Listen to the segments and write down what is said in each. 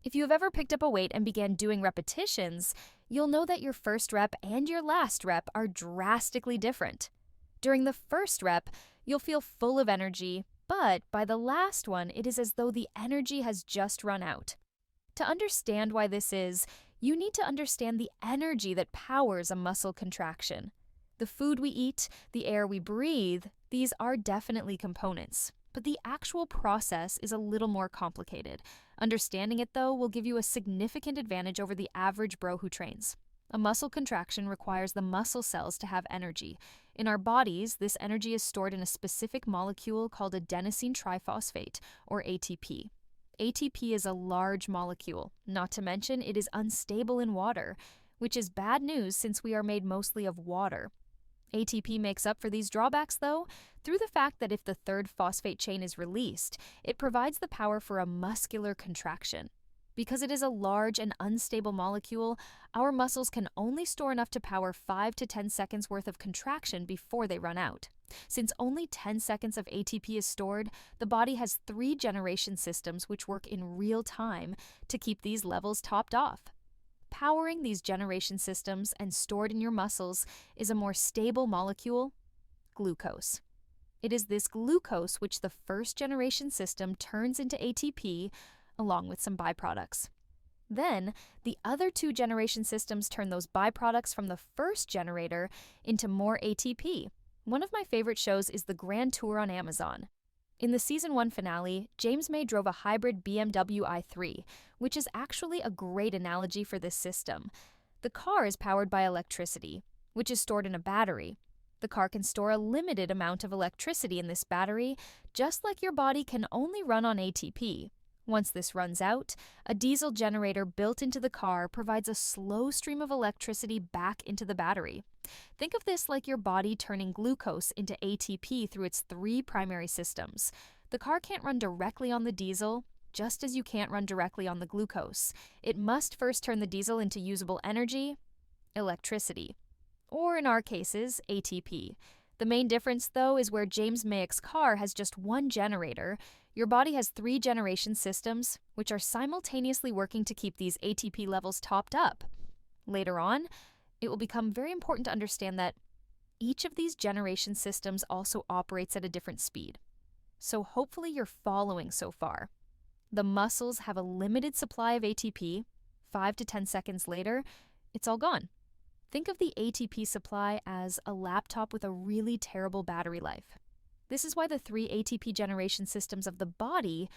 If you have ever picked up a weight and began doing repetitions, you'll know that your first rep and your last rep are drastically different. During the first rep, you'll feel full of energy, but by the last one, it is as though the energy has just run out. To understand why this is, you need to understand the energy that powers a muscle contraction. The food we eat, the air we breathe, these are definitely components, but the actual process is a little more complicated. Understanding it, though, will give you a significant advantage over the average bro who trains. A muscle contraction requires the muscle cells to have energy. In our bodies, this energy is stored in a specific molecule called adenosine triphosphate, or ATP. ATP is a large molecule, not to mention it is unstable in water, which is bad news since we are made mostly of water. ATP makes up for these drawbacks, though, through the fact that if the third phosphate chain is released, it provides the power for a muscular contraction. Because it is a large and unstable molecule, our muscles can only store enough to power 5 to 10 seconds worth of contraction before they run out. Since only 10 seconds of ATP is stored, the body has 3 generation systems which work in real time to keep these levels topped off. Powering these generation systems and stored in your muscles is a more stable molecule, glucose. It is this glucose which the first generation system turns into ATP along with some byproducts. Then, the other 2 generation systems turn those byproducts from the first generator into more ATP. One of my favorite shows is The Grand Tour on Amazon. In the Season 1 finale, James May drove a hybrid BMW i3, which is actually a great analogy for this system. The car is powered by electricity, which is stored in a battery. The car can store a limited amount of electricity in this battery, just like your body can only run on ATP. Once this runs out, a diesel generator built into the car provides a slow stream of electricity back into the battery. Think of this like your body turning glucose into ATP through its 3 primary systems. The car can't run directly on the diesel, just as you can't run directly on the glucose. It must first turn the diesel into usable energy, electricity, or in our cases, ATP. The main difference, though, is where James May's car has just 1 generator. Your body has 3 generation systems, which are simultaneously working to keep these ATP levels topped up. Later on, it will become very important to understand that each of these generation systems also operates at a different speed. So hopefully you're following so far. The muscles have a limited supply of ATP. 5 to 10 seconds later, it's all gone. Think of the ATP supply as a laptop with a really terrible battery life. This is why the 3 ATP generation systems of the body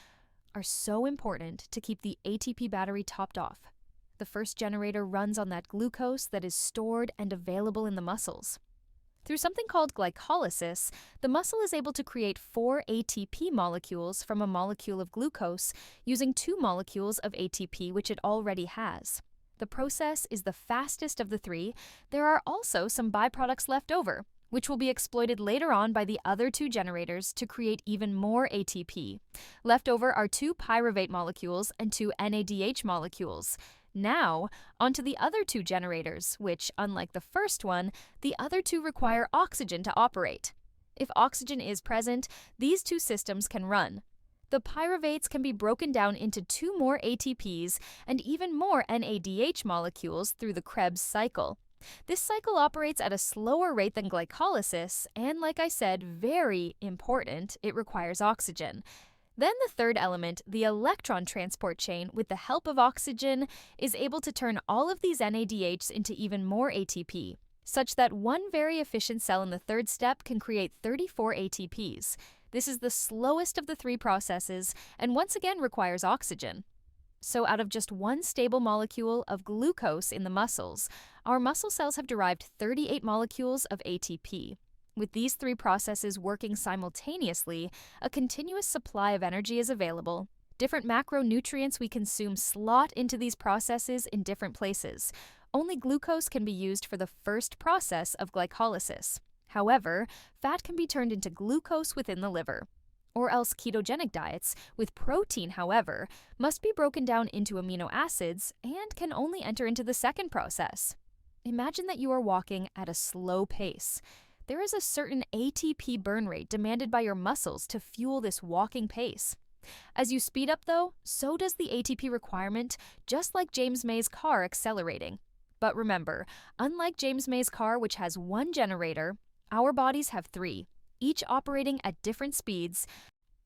are so important to keep the ATP battery topped off. The first generator runs on that glucose that is stored and available in the muscles. Through something called glycolysis, the muscle is able to create 4 ATP molecules from a molecule of glucose using 2 molecules of ATP which it already has. The process is the fastest of the 3. There are also some byproducts left over, which will be exploited later on by the other 2 generators to create even more ATP. Left over are 2 pyruvate molecules and 2 NADH molecules. Now, onto the other 2 generators, which, unlike the first one, the other 2 require oxygen to operate. If oxygen is present, these 2 systems can run. The pyruvates can be broken down into 2 more ATPs and even more NADH molecules through the Krebs cycle. This cycle operates at a slower rate than glycolysis, and like I said, very important, it requires oxygen. Then the third element, the electron transport chain, with the help of oxygen, is able to turn all of these NADHs into even more ATP, such that one very efficient cell in the third step can create 34 ATPs. This is the slowest of the 3 processes, and once again requires oxygen. So out of just 1 stable molecule of glucose in the muscles, our muscle cells have derived 38 molecules of ATP. With these 3 processes working simultaneously, a continuous supply of energy is available. Different macronutrients we consume slot into these processes in different places. Only glucose can be used for the first process of glycolysis. However, fat can be turned into glucose within the liver. Or else ketogenic diets, with protein, however, must be broken down into amino acids and can only enter into the second process. Imagine that you are walking at a slow pace. There is a certain ATP burn rate demanded by your muscles to fuel this walking pace. As you speed up, though, so does the ATP requirement, just like James May's car accelerating. But remember, unlike James May's car, which has one generator, our bodies have three, each operating at different speeds.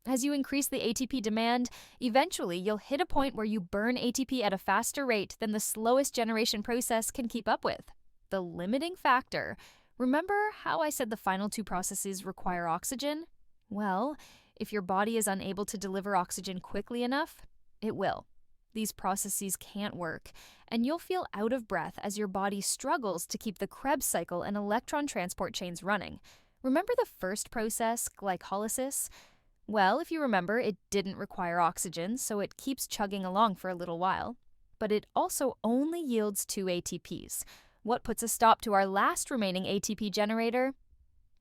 As you increase the ATP demand, eventually you'll hit a point where you burn ATP at a faster rate than the slowest generation process can keep up with. The limiting factor. Remember how I said the final two processes require oxygen? Well, if your body is unable to deliver oxygen quickly enough, it will. These processes can't work, and you'll feel out of breath as your body struggles to keep the Krebs cycle and electron transport chains running. Remember the first process, glycolysis? Well, if you remember, it didn't require oxygen, so it keeps chugging along for a little while. But it also only yields 2 ATPs. What puts a stop to our last remaining ATP generator?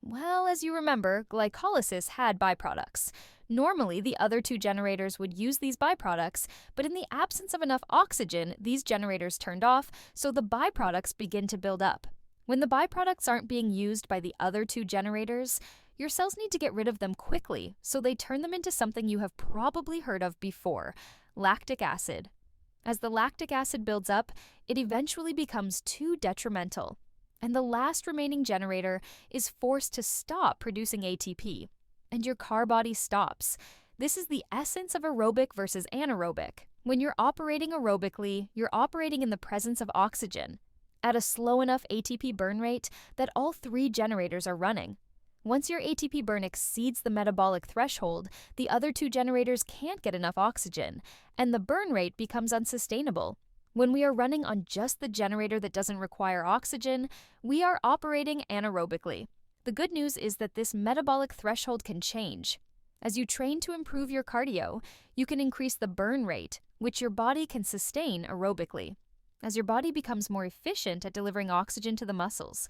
Well, as you remember, glycolysis had byproducts. Normally, the other two generators would use these byproducts, but in the absence of enough oxygen, these generators turned off, so the byproducts begin to build up. When the byproducts aren't being used by the other two generators, your cells need to get rid of them quickly, so they turn them into something you have probably heard of before, lactic acid. As the lactic acid builds up, it eventually becomes too detrimental, and the last remaining generator is forced to stop producing ATP, and your car body stops. This is the essence of aerobic versus anaerobic. When you're operating aerobically, you're operating in the presence of oxygen, at a slow enough ATP burn rate that all three generators are running. Once your ATP burn exceeds the metabolic threshold, the other two generators can't get enough oxygen, and the burn rate becomes unsustainable. When we are running on just the generator that doesn't require oxygen, we are operating anaerobically. The good news is that this metabolic threshold can change. As you train to improve your cardio, you can increase the burn rate, which your body can sustain aerobically, as your body becomes more efficient at delivering oxygen to the muscles.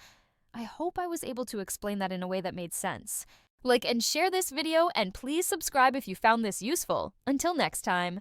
I hope I was able to explain that in a way that made sense. Like and share this video, and please subscribe if you found this useful. Until next time.